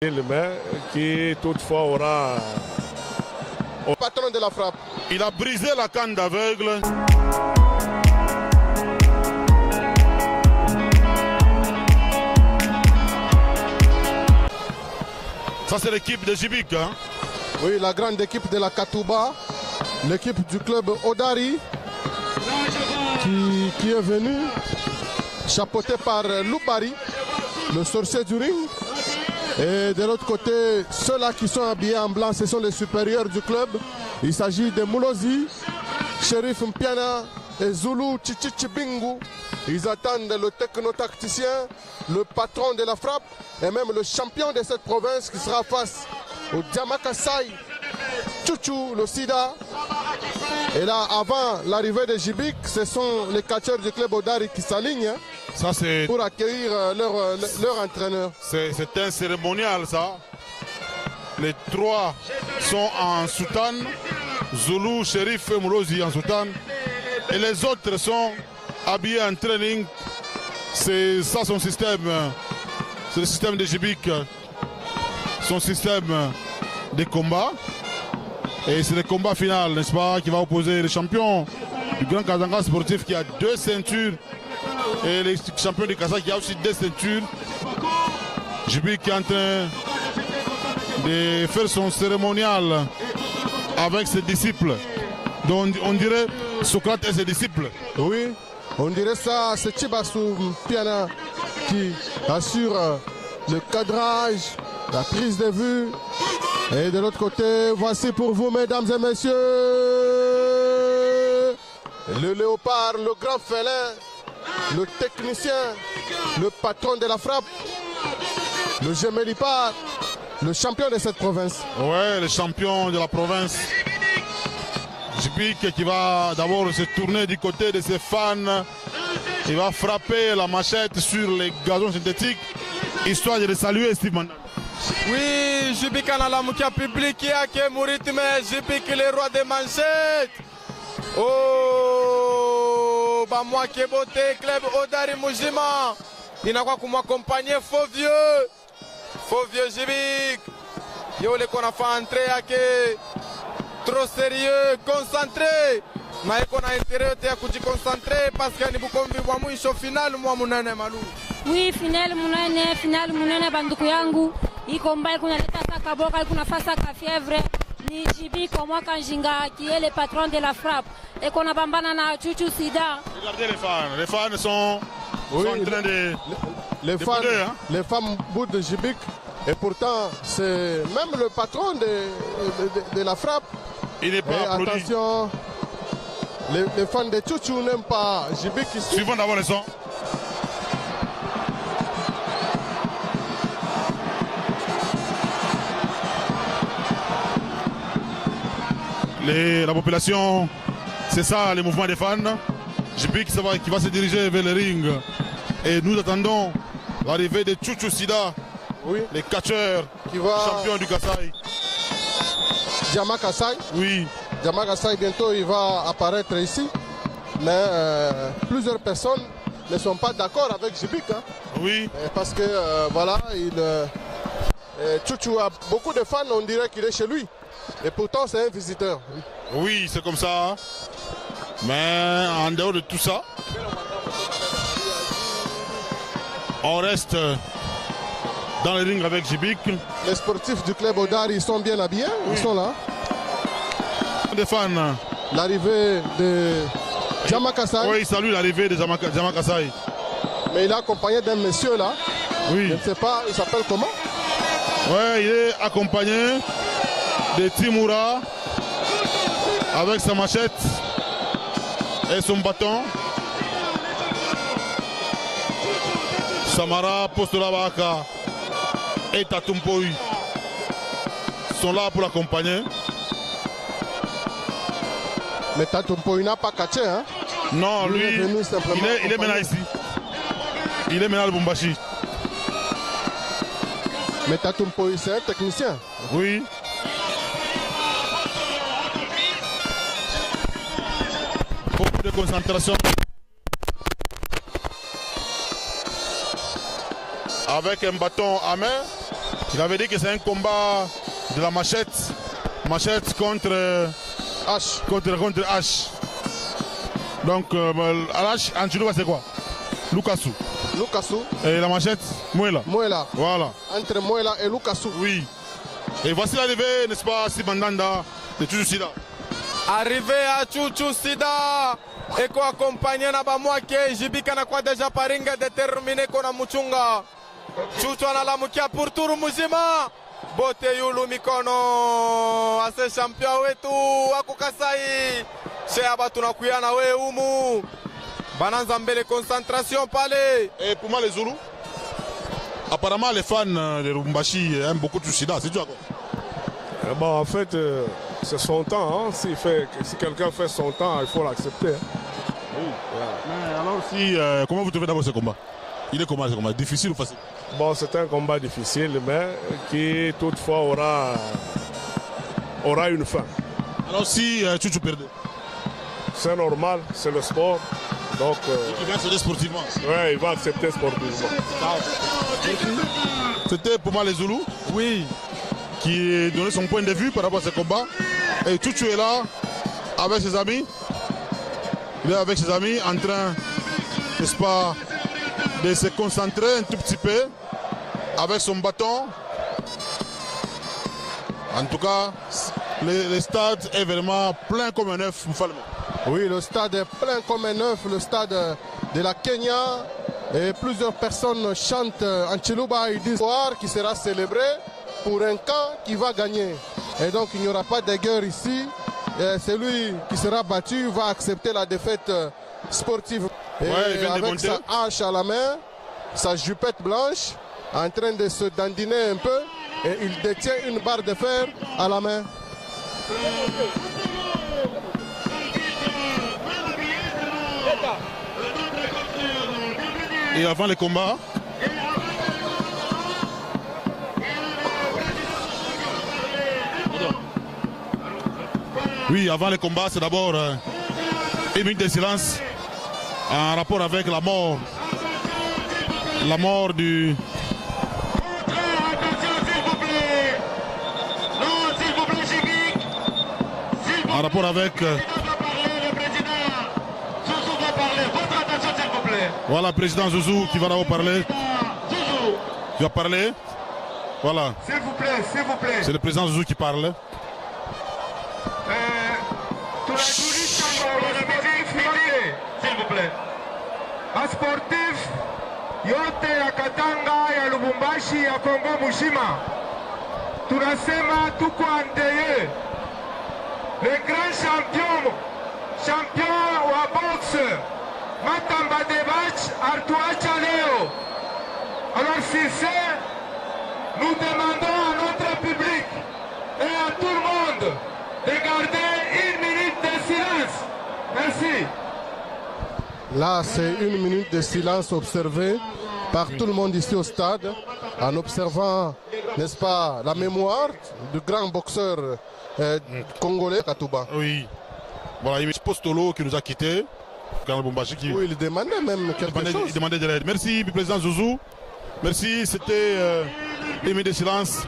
Le main qui toutefois aura... Le patron de la frappe. Il a brisé la canne d'aveugle. Ça c'est l'équipe de Djibik. Hein? Oui, la grande équipe de la Katouba. L'équipe du club Odari qui est venue chapeauté par Loubari, le sorcier du ring. Et de l'autre côté, ceux-là qui sont habillés en blanc, ce sont les supérieurs du club. Il s'agit de Moulozi, Shérif Mpiana et Zulu Chichichibingu. Ils attendent le techno-tacticien, le patron de la frappe et même le champion de cette province qui sera face au Diamakasai, Tchouchou, le Sida. Et là, avant l'arrivée de Djibik, ce sont les catcheurs du club Odari qui s'alignent. Ça, pour accueillir leur entraîneur. C'est un cérémonial, ça. Les trois sont en soutane. Zulu, Shérif et Moulozi en soutane. Et les autres sont habillés en training. C'est ça son système. C'est le système de Djibik. Son système de combat. Et c'est le combat final, n'est-ce pas, qui va opposer le champion du Grand Kazanga sportif qui a 2 ceintures. Et le champion du Kazakh qui a aussi 2 ceintures. Djibik qui est en train de faire son cérémonial avec ses disciples. Donc on dirait Socrate et ses disciples. Oui, on dirait ça, c'est Chibassou Piana qui assure le cadrage, la prise de vue. Et de l'autre côté, voici pour vous, mesdames et messieurs, le léopard, le grand félin, le technicien, le patron de la frappe, le Gemélipar, le champion de cette province. Ouais, le champion de la province. Djibik qui va d'abord se tourner du côté de ses fans. Il va frapper la machette sur les gazons synthétiques, histoire de les saluer, Steve Mandanda. Oui, Djibik à la moukia public qui a que rythme, Djibik le roi des manchettes. Oh, bah moi qui beauté, club Odari Mujima. Il n'a pas qu'on m'accompagner, faux vieux Djibik. Yo le qu'on a fait entrer à que trop sérieux, concentré. Mais qu'on a intérêt à se concentrer parce qu'il y a beaucoup de final, moi mon ane malou. Oui, final munene banduku yangu. Iko mbaya kunaleta saka boka, kunafasa ka fièvre. Ni Djibik au moins Kanjinga qui est le patron de la frappe et qu'on a bambana na Tchouchou Sida. Regardez les fans sont en train de... Les fans, bouder, hein? les femmes boudent de Djibik et pourtant c'est même le patron de la frappe. Il n'est pas applaudi. Attention, les fans de Tchouchou n'aiment pas Djibik ici. Suivons d'abord les sons. La population, c'est ça les mouvements des fans. Djibik qui va se diriger vers le ring. Et nous attendons l'arrivée de Tchouchou Sida, oui, les catcheurs, champions du Kasaï. Diamakasai. Oui. Diamakasai, bientôt il va apparaître ici. Mais plusieurs personnes ne sont pas d'accord avec Djibik. Hein. Oui. Parce que voilà, Tchouchou a beaucoup de fans, on dirait qu'il est chez lui. Et pourtant c'est un visiteur. Oui, c'est comme ça. Mais en dehors de tout ça, on reste dans le ring avec Djibik. Les sportifs du club Odari, ils sont bien habillés, oui. Ils sont là. Des fans. L'arrivée de Diamakasai. Oui, il salue l'arrivée de Diamakasai. Mais il est accompagné d'un monsieur là. Oui. Je ne sais pas, il s'appelle comment? Oui, il est accompagné de Timoura avec sa machette et son bâton. Samara, Postola Baka et Tatumpoui sont là pour l'accompagner. Mais Tatumpoui n'a pas catché, hein? Non, lui, il est maintenant ici. Il est maintenant à Lubumbashi. Mais Tatumpoui, c'est un technicien. Oui. Beaucoup de concentration. Avec un bâton à main, Il avait dit que c'est un combat de la machette. Machette contre H. Contre H. Donc, à l'H, Antilouba, c'est quoi? Lukasu. Lukasu. Et la machette, Muela. Muela. Voilà. Entre Muela et Lukasu. Oui. Et voici l'arrivée, n'est-ce pas, Sibandanda de Chouchou Sida. Arrivé à Chouchou Sida. Eko accompagné na bamwake Jibika na kwa deja paringa déterminé kona muchunga. Chouchou analamukia pour turu muzima. Bote yulu mikono ase champion wetu akukasai. Sheaba tunakuyana we umu. Bananza mbele concentration pale. Et pour moi les Zoulous, apparemment les fans de Lubumbashi aiment beaucoup Chouchou Sida, c'est tu quoi? Bon, en fait, c'est son temps. Hein. Si quelqu'un fait son temps, il faut l'accepter. Hein. Oui. Mais alors si, comment vous trouvez d'abord ce combat? Il est comment ce combat? Difficile ou facile? Bon, c'est un combat difficile, mais qui toutefois aura une fin. Alors si Chouchou perdait? C'est normal, c'est le sport. Donc, il va accepter sportivement. Oui, il va accepter sportivement. C'était pour moi les Zoulous. Oui. Qui donnait son point de vue par rapport à ce combat. Et Chouchou est là avec ses amis. Il est avec ses amis en train, n'est-ce pas, de se concentrer un tout petit peu avec son bâton. En tout cas, le stade est vraiment plein comme un œuf. Oui, le stade est plein comme un œuf, le stade de la Kenya. Et plusieurs personnes chantent Antilouba et disent qui sera célébré pour un camp qui va gagner. Et donc il n'y aura pas de guerre ici. Celui qui sera battu va accepter la défaite sportive. Et avec sa hache à la main, sa jupette blanche, en train de se dandiner un peu, et il détient une barre de fer à la main. Et avant le combat, oui, avant le combat, c'est d'abord une minute de silence en rapport avec la mort du... En rapport avec... Voilà, président Zouzou qui va d'abord parler. Qui va parler. Voilà. S'il vous plaît, s'il vous plaît. C'est le président Zouzou qui parle. S'il vous plaît. Un sportif, yote ya Katanga ya Lubumbashi ya Kongo Mushima. Tunasema tuko andeye. Le grand champion wa boxe. Matamba Debach Artuacha Leo. Alors si c'est, nous demandons à notre public et à tout le monde de garder une minute de silence. Merci. Là, c'est une minute de silence observée par tout le monde ici au stade, en observant, n'est-ce pas, la mémoire du grand boxeur congolais Katouba. Oui. Voilà, il y a Postolo qui nous a quittés. Oui, il demandait même quelque chose. Il demandait de l'aide. Merci, président Zouzou. Merci, c'était une minute de silence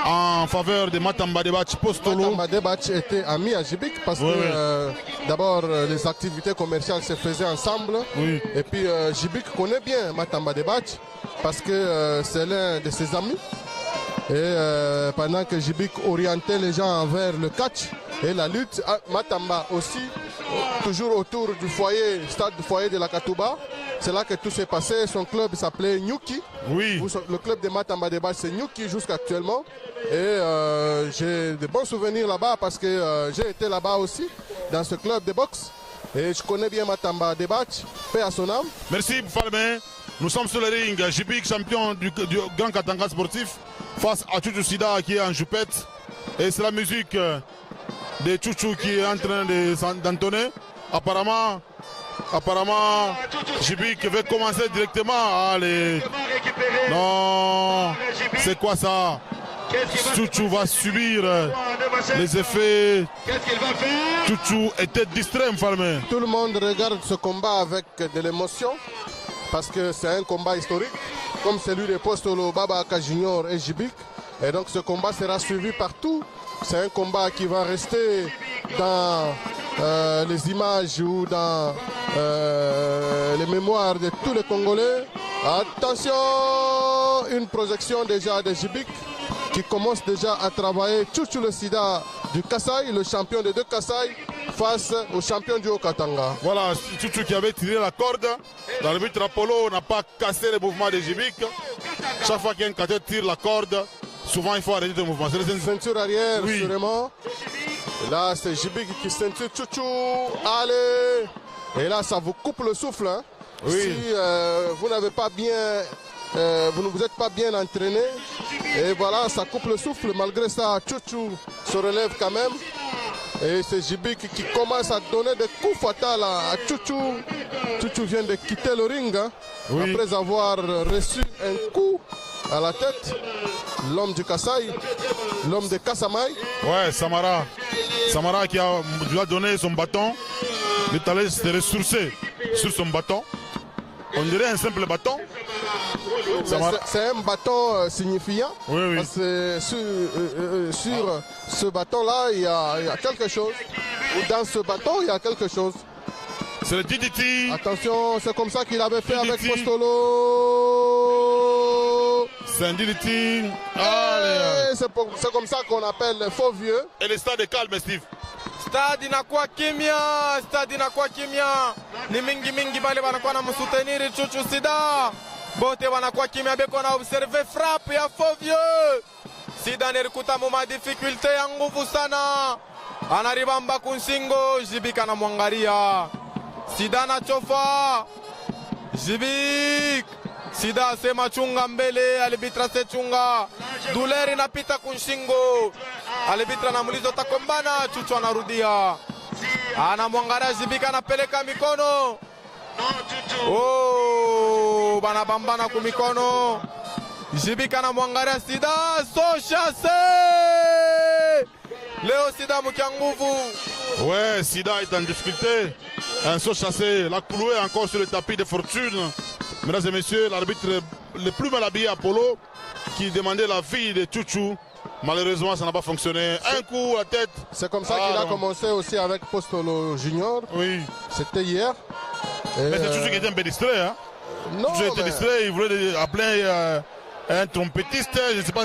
en faveur de Matamba Debach Postolo. Matamba Debach était ami à Jibik parce que d'abord les activités commerciales se faisaient ensemble. Oui. Et puis Jibik connaît bien Matamba Debach parce que c'est l'un de ses amis. Et pendant que Jibik orientait les gens vers le catch et la lutte, Matamba aussi, toujours autour du foyer, stade du foyer de la Katouba. C'est là que tout s'est passé. Son club s'appelait Nyuki. Oui. Le club de Matamba Debach, c'est Nyuki jusqu'à actuellement. Et j'ai de bons souvenirs là-bas parce que j'ai été là-bas aussi, dans ce club de boxe. Et je connais bien Matamba Debach, paix à son âme. Merci Falme. Nous sommes sur le ring. Jibik, champion du Grand Katanga sportif, face à Chouchou Sida qui est en jupette. Et c'est la musique de Chouchou qui est en train d'entonner. Apparemment, Jibik veut commencer directement à aller. Non, c'est quoi ça? Chouchou va subir les effets. Chouchou était distrait, Falme. Tout le monde regarde ce combat avec de l'émotion parce que c'est un combat historique, comme celui de Postolo, Baba Aka Junior et Jibik. Et donc ce combat sera suivi partout. C'est un combat qui va rester dans les images ou dans les mémoires de tous les Congolais. Attention, une projection déjà de Djibik qui commence déjà à travailler Tchouchou le Sida du Kasaï, le champion des deux Kasaï, face au champion du Haut-Katanga. Voilà, Tchouchou qui avait tiré la corde. L'arbitre Apollo n'a pas cassé le mouvement de Djibik. Chaque fois qu'un catteur tire la corde, souvent il faut arrêter le mouvement. C'est une ceinture arrière, oui. Sûrement. Et là, c'est Djibik qui ceinture Tchouchou. Allez! Et là, ça vous coupe le souffle. Hein? Oui. Si vous n'avez pas bien, vous ne vous êtes pas bien entraîné. Et voilà, ça coupe le souffle. Malgré ça, Tchouchou se relève quand même. Et c'est Djibik qui commence à donner des coups fatals à Tchouchou. Tchouchou vient de quitter le ring hein, oui. Après avoir reçu un coup à la tête. L'homme du Kasaï, l'homme de Kassamai. Ouais, Samara. Samara qui lui a donné son bâton. Il est allé se ressourcer sur son bâton. On dirait un simple bâton. C'est un bâton signifiant. Oui, oui. Parce que sur ce bâton-là, il y a quelque chose. Ou dans ce bâton, il y a quelque chose. C'est le DDT. Attention, c'est comme ça qu'il avait fait avec Postolo. C'est un DDT. C'est comme ça qu'on appelle le faux vieux. Et le stade est calme, Steve. Stade inakuwa kimya, stade inakuwa kimya. Ni mingi bale banakuwa na msoutenir Tchouchou Sida. Bote wanakuwa kimya beko na observe frappe ya faux vieux. Sida nerikuta muma difficulté ya nguvu sana. Anaribamba kunsingo, Djibik anamwangalia. Sida anachofa. Djibik. Sida asema chunga mbele, alibitra se chunga. Douleur inapita kunshingo. Alibitra anamuliza utakombana, Tchouchou anarudia. Anamwangalia Djibik anapeleka mikono. Oh, banabambana kumikono. Djibik anamwangalia Sida, so chassé. Léo Sida mukia nguvu. Ouais, Sida est en difficulté. Un saut chassé, la cloué encore sur le tapis de fortune. Mesdames et messieurs, l'arbitre le plus mal habillé Apollo qui demandait la vie de Tchouchou. Malheureusement, ça n'a pas fonctionné. Un coup à la tête. C'est comme ça qu'il a commencé aussi avec Postolo Junior. Oui. C'était hier. Mais c'est Tchouchou qui était un peu distrait. Hein? Non. Tchouchou était distrait, il voulait appeler un trompettiste, je ne sais pas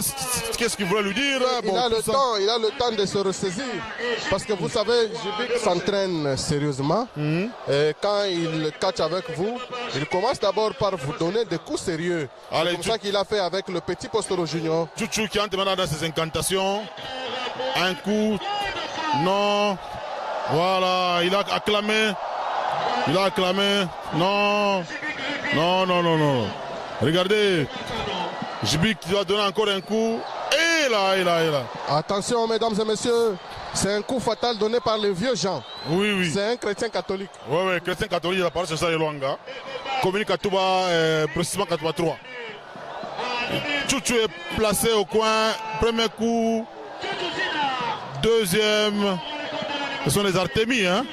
qu'est-ce qu'il voulait lui dire. Il a le temps de se ressaisir. Parce que vous savez, Djibik s'entraîne sérieusement. Et quand il catch avec vous, il commence d'abord par vous donner des coups sérieux. C'est comme ça qu'il a fait avec le petit Postolo Junior. Tchouchou qui entre maintenant dans ses incantations. Un coup. Non. Voilà, il a acclamé. Il a acclamé. Non. Non, non, non, non. Regardez. Djibik qui doit donner encore un coup. Et là, et là, et là. Attention, mesdames et messieurs. C'est un coup fatal donné par le vieux Jean. Oui, oui. C'est un chrétien catholique. Oui, oui, chrétien catholique, il a parlé sur ça, Luanga. Commune Katouba, précisément Katouba 3. Tchouchou est placé au coin. Premier coup. Deuxième. Ce sont les Artémis, hein.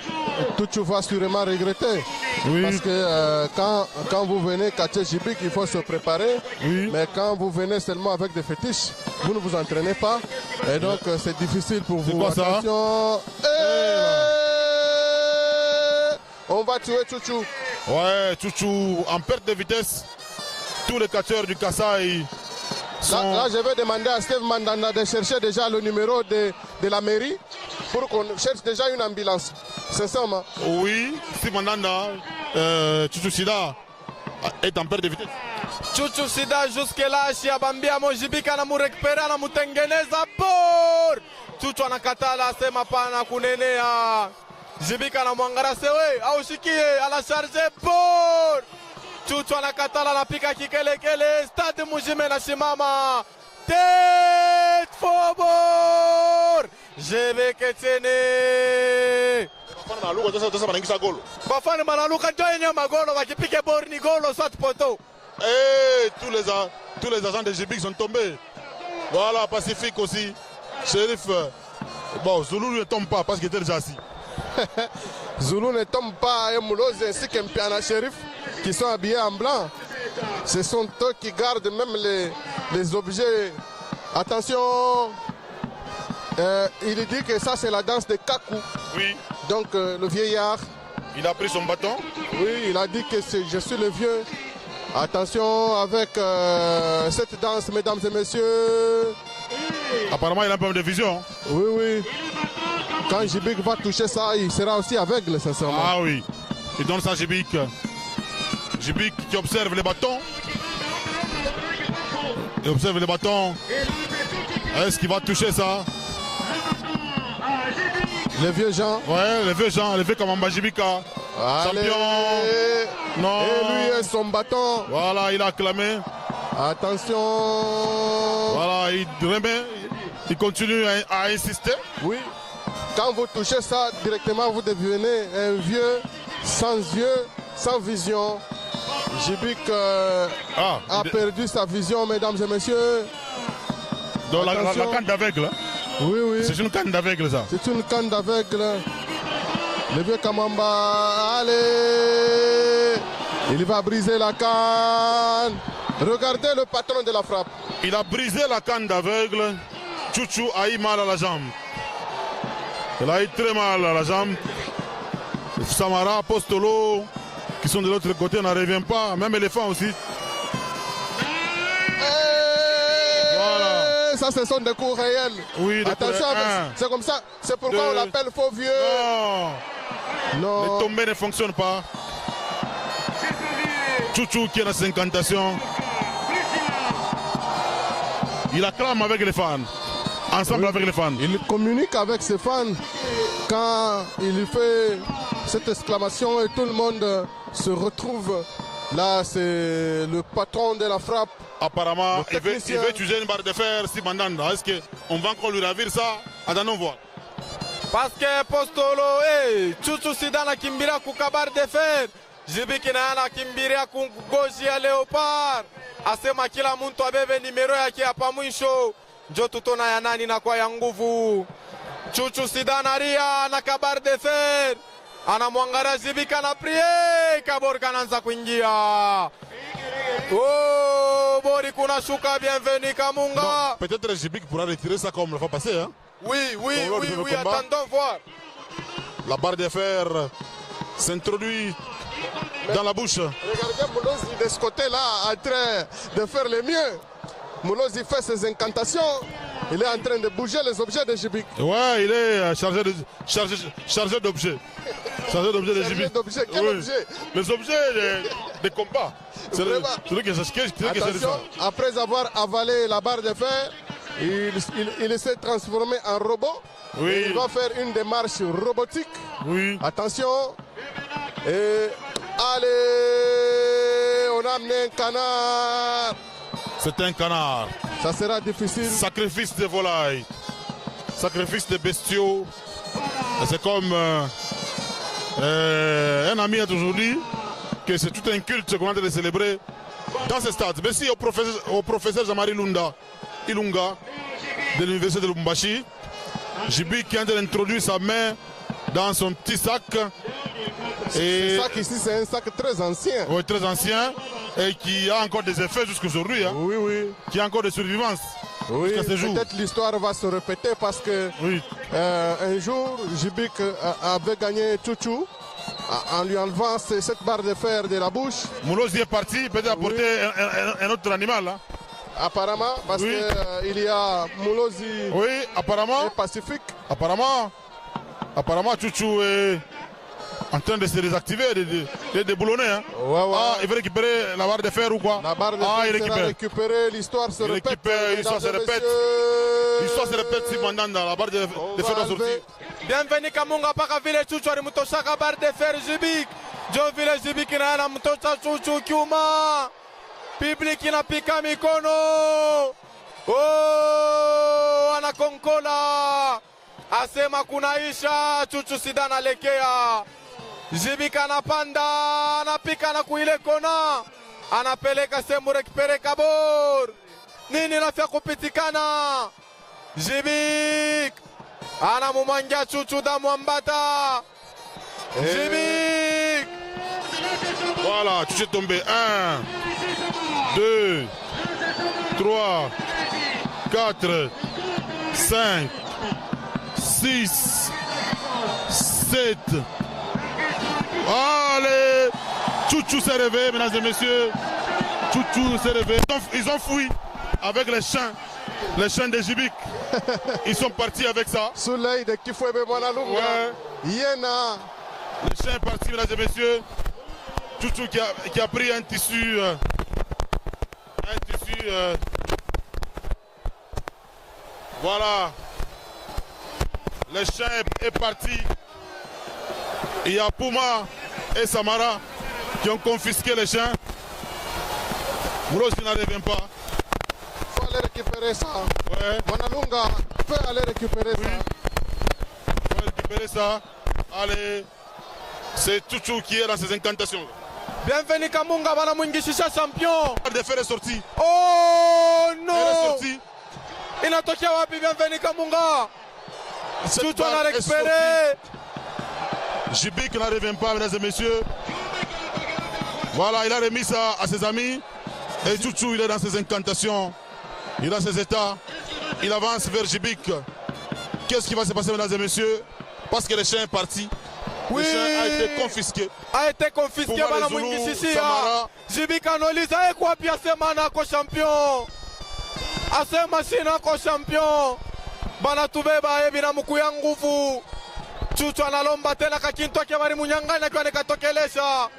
Tchouchou va sûrement regretter. Oui. Parce que quand vous venez catcher Djibik, il faut se préparer. Oui. Mais quand vous venez seulement avec des fétiches, vous ne vous entraînez pas. Et donc c'est difficile pour vous. Quoi, attention. On va tuer Tchouchou. Ouais, Tchouchou en perte de vitesse. Tous les catcheurs du Kasaï sont... Là, je vais demander à Steve Mandanda de chercher déjà le numéro de la mairie pour qu'on cherche déjà une ambulance. Sincèrement. Oui, Steve Mandanda, Tchouchou Sida est en perte de vitesse. Tchouchou Sida jusque-là, Shiabambia Djibik anamurekupera anamutengeneza por. Tchouchou anakatala asema pana kunenea. Djibik anamwangalia sewe au shikie anasharge por. Tchouchou anakatala anapika kikelekele. Stade Mujime na shimama. Tête Fobor. Djibik etene. Bafana banaluka ndio yenye magolo wakipike bor ni golo soit poto. Et tous les agents de Djibik sont tombés. Voilà, Pacifique aussi. Shérif. Bon, Zoulou ne tombe pas parce qu'il était déjà assis. Zoulou ne tombe pas et Mouloz ainsi qu'Mpiana Shérif qui sont habillés en blanc. Ce sont eux qui gardent même les objets Attention, il dit que ça c'est la danse de Kaku. Oui, Donc le vieillard, il a pris son bâton. oui, il a dit que je suis le vieux. Attention avec cette danse, mesdames et messieurs. Apparemment, il a un problème de vision. Oui, oui. Quand Jibik va toucher ça, il sera aussi aveugle, sincèrement. Ah oui, il donne ça à Jibik. Jibik qui observe les bâtons. Il observe les bâtons. Est-ce qu'il va toucher ça? Les vieux gens. Ouais, les vieux gens, les vieux comme Amba Jibika. Champion. Non. Et lui et son bâton. Voilà, il a acclamé. Attention. Voilà, il remet. Il continue à insister. Oui. Quand vous touchez ça, directement, vous devenez un vieux, sans yeux, sans vision. Jibik a perdu sa vision, mesdames et messieurs. Donc la canne d'aveugle. Oui, oui. C'est une canne d'aveugle, ça. C'est une canne d'aveugle. Le vieux Kamamba, allez. Il va briser la canne. Regardez le patron de la frappe. Il a brisé la canne d'aveugle. Chouchou a eu mal à la jambe. Il a eu très mal à la jambe. Samara, Apostolo, qui sont de l'autre côté, on n'en revient pas. Même éléphant aussi. Voilà. Ça, ce sont des coups réels. Oui, attention, c'est comme ça. C'est pourquoi on l'appelle faux vieux. Non. Les tombées ne fonctionnent pas. Chouchou qui est dans ses incantations. Il acclame avec les fans. Ensemble avec les fans. Il communique avec ses fans quand il fait cette exclamation et tout le monde se retrouve. Là, c'est le patron de la frappe. Apparemment, il veut utiliser une barre de fer si Mandanda. Est-ce qu'on va encore lui ravir ça? Attendons voir. Parce que Postolo, Chouchou Sidana Kimbira kuka barre de fer. Jibiki na Kimbiria kungoji ya Leopard. Asema kila mtu abebe nimero yake hapa mwisho. Njo tutona ya nani na kwa ya nguvu. Chouchou Sidana ria na kabar de fer. Anamwangalia Jibika na prie. Kabor kananza kuingia. Oh, Bori kuna shuka, bienvenue Kamunga. Peut-être Jibik pourra retirer ça comme la fois passée. Hein? Oui, attendons voir. La barre de fer s'introduit dans la bouche. Regardez Moulozi de ce côté-là en train de faire le mieux. Moulozi fait ses incantations. Il est en train de bouger les objets de Jibik. Ouais, il est chargé d'objets. Chargé d'objets de Jibik. Quel objet? Les objets de combat. C'est celui qui attention, après avoir avalé la barre de fer, il s'est transformé en robot. Oui. Il va faire une démarche robotique. Oui. Attention. Et allez, on a amené un canard. C'est un canard. Ça sera difficile. Sacrifice de volailles. Sacrifice de bestiaux. C'est comme un ami a toujours dit que c'est tout un culte qu'on est en train de célébrer dans ce stade. Merci au professeur Jean-Marie Ilunga de l'université de Lubumbashi. Jibik qui est en train d'introduire sa main dans son petit sac. Ce sac ici, c'est un sac très ancien. Oui, très ancien. Et qui a encore des effets jusqu'aujourd'hui. Hein, oui. Qui a encore des survivances. Oui, peut-être l'histoire va se répéter parce que un jour, Jibik avait gagné Chouchou en lui enlevant cette barre de fer de la bouche. Moulozi est parti, peut-être apporter un autre animal. Hein. Apparemment, parce qu'il y a Moulozi apparemment, et Pacifique. Apparemment, Chouchou est en train de se désactiver, de déboulonner. Hein. Ah, il veut récupérer la barre de fer ou quoi? La barre de fer sera récupérée, l'histoire se répète. L'histoire se répète. L'histoire se répète si Mandanda, la barre de fer doit sortir. Bienvenue Kamunga paka vile Chouchou alimtoshaka barre de fer Jibik. Jo vile Jibik na anamtosha Chouchou kiuma. Public inapika mikono. Oh, anakonkola. Asema kunaisha. Chouchou Sidana lekea. Jibik anapanda, anapika na kuile kona. Anapeleka sehemu rekipere Kabor. Nini nafia kupitikana? Jibik anamumangia Chouchou damu ambata. Jibik. Voilà, Chouchou est tombé. 1, 2, 3, 4, 5, 6, 7. Allez, Chouchou s'est réveillé, mesdames et messieurs. Chouchou s'est réveillé. Ils ont fui avec les chiens de Djibik. Ils sont partis avec ça. Soleil de Kifwebe Mwanalunga. Ouais. Yena. Le chien est parti, mesdames et messieurs. Chouchou qui a pris un tissu. Voilà. Le chien est parti. Il y a Puma et Samara qui ont confisqué les chiens. Mouros qui n'en revient pas. Il faut aller récupérer ça. Ouais. Mwanalunga peut aller récupérer ça. Il faut récupérer ça. Allez. C'est Chouchou qui est dans ses incantations. Bienvenue Kamunga, bana Mwingishisha champion. De faire est sorti. Oh Elle est non. sortie. Inatokea wapi Bienvenue Kamunga? Cette Chouchou balle a est récupéré. sortie. Djibik n'en revient pas, mesdames et messieurs. Voilà, il a remis ça à ses amis. Et Chouchou, il est dans ses incantations. Il est dans ses états. Il avance vers Djibik. Qu'est-ce qui va se passer, mesdames et messieurs? Parce que le chien est parti. Oui. Le chien a été confisqué. A été confisqué Puma bana les Zoulous, Mwingishisha. Samara. Djibik anauliza kwa pia sema nako champion. Asema sina ko champion. Bana tubeba ebi na mkuu ya nguvu. Chouchou analomba tena kakinto yake bali munyanganya kwa nikatokelesha.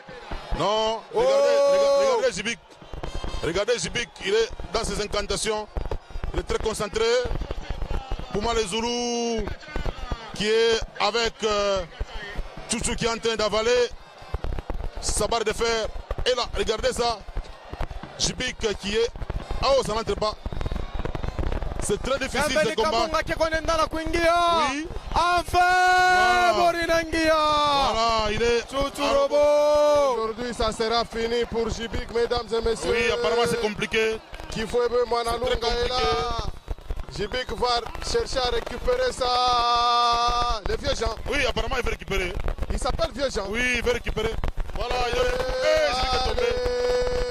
Non, regardez Djibik. Regardez Djibik, il est dans ses incantations. Il est très concentré. Puma les Zoulous qui est avec Chouchou qui est en train d'avaler sa barre de fer. Et là, regardez ça. Djibik qui est... Oh, ça n'entre pas. C'est très difficile ce Bienvenue combat. Kamunga kikonenda na kuingia. Oui. Enfin, Borinangia. Voilà, il est... Chouchou Robo. Aujourd'hui, ça sera fini pour Djibik, mesdames et messieurs. Oui, apparemment c'est compliqué. Kifwebe Mwanalunga est là. Djibik va chercher à récupérer ça. Le vieux Jean. Oui, apparemment il veut récupérer. Il s'appelle vieux Jean. Oui, il veut récupérer. Voilà, il est Djibik est tombé.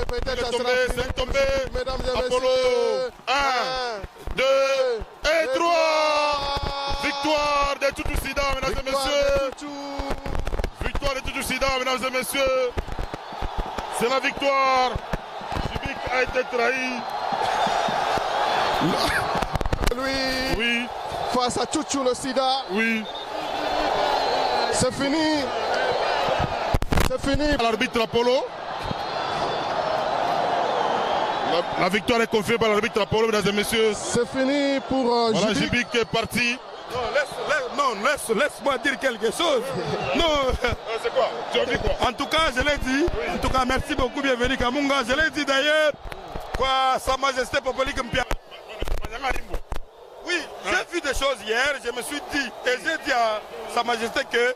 Peut-être Il est ça tombé, sera fini c'est pour tombé. Djibik, mesdames et Apollo. messieurs. 1, 2 et 3. Victoire de Chouchou Sida, mesdames et messieurs. Victoire de Chouchou Sida, mesdames et messieurs. C'est la victoire. Djibik a été trahi. Lui, Oui, face à Chouchou le Sida, oui. c'est fini. C'est fini. À l'arbitre Apollo. La victoire est confiée par l'arbitre Apollo, mesdames et messieurs. C'est fini pour Voilà, Djibik. Djibik est parti. Laisse-moi dire quelque chose. Non, C'est quoi? Tu as dit quoi? en tout cas, je l'ai dit. En tout cas, merci beaucoup, bienvenue Kamunga. Je l'ai dit d'ailleurs. Quoi, Sa Majesté Popoli Mpia. Oui, j'ai vu des choses hier. Je me suis dit, et j'ai dit à Sa Majesté que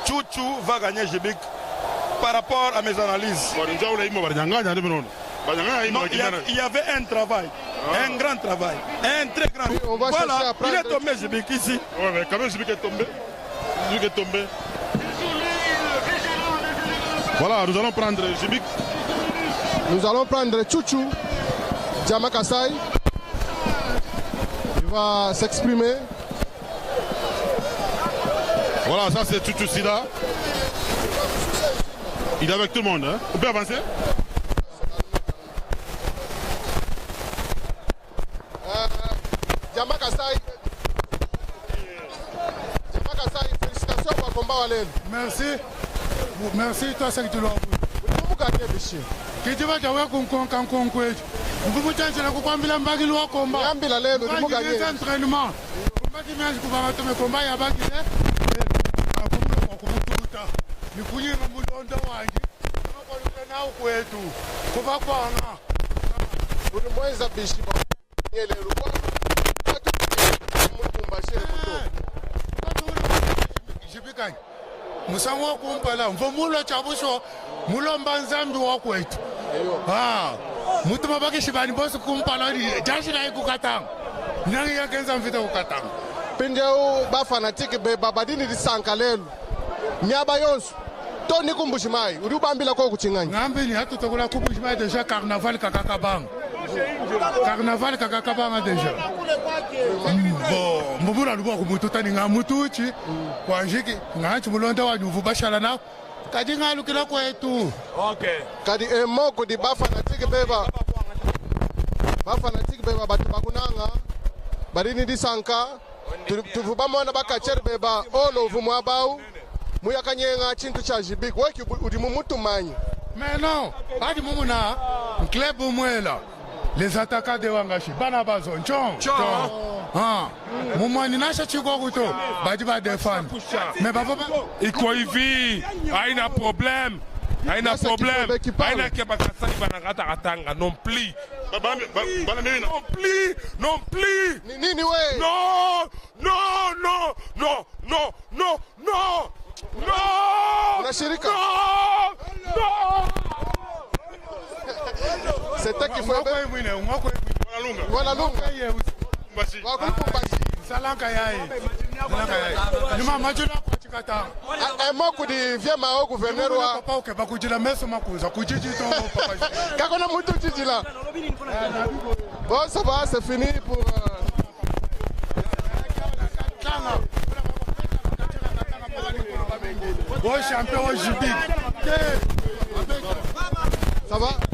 Chouchou va gagner Djibik par rapport à mes analyses. Non, il y avait un travail, un grand travail, un très grand. Oui, on va chercher Voilà, à prendre- il est tombé Djibik ici. Ouais, mais quand même, Djibik est tombé. Djibik est tombé. Voilà, nous allons prendre Djibik. Nous allons prendre Chouchou, Djama Kasai. Il va s'exprimer. Voilà, ça c'est Chouchou Sida. Il est avec tout le monde. Hein. On peut avancer? Djama Kasai. Djama Kasai, félicitations pour le combat à l'aile. Merci. Merci, toi, c'est que tu l'as vu. Vous gagnez, Bichi. Kiti vajawe kunkonkankonk kwetu mvumuchancela kukwambila mbakili wa komba Yambila lelo, vous gagnez. bagilesa entraînement kumbaki mianzi kuvavatome komba yabagile akumututa nikunyima mulonda wanje akolule nawo kwetu kuva kwanga Uri mweza Bichi. Lelo. jibikanye musango wokumpala mvo mulo chabuso mulomba nzambi wa kwetu mutuma bakishibani bosi kumpala jashila ikukatanga nangi yakenza mvita kukatanga Pindeu ba fanatique be babadini lisanka lelo. Nyaba yonsu. Toni kumbushimai. Uri ubambila kwa kuchinganya. ngambi ni hatu tokula kubushima deja carnaval kakakabanga carnaval kakakabanga déjà bon mbubula lubo kumututani nga mutuchi kwanjiki ngachi mulonda wa nyuvu bashala na kadi ngalukila kwetu okay kadi emoko di bafanatique beba batu bakunanga barini disanka tuvubamona bakachere beba olo vumwa bau muyakanyenga chintu cha jibik weki udi mumutu manyi mais non adi mumuna club mwela les attaquants de Wangashi bana bazo chong ah mumani nasha chiko kuto baji ba defend mais baba iko hivi haina problème haina kebakasani banakata katanga non plus non plus nini we non unashirika c'était qu'il faut Wanalunga salanka yae nima majuna kwa chikata emoko di viema au gouverneur wa papa oke bakujila meso makuza kujiji to papa kakona mutu jijila bon ça va c'est fini pour bon champion JB ça va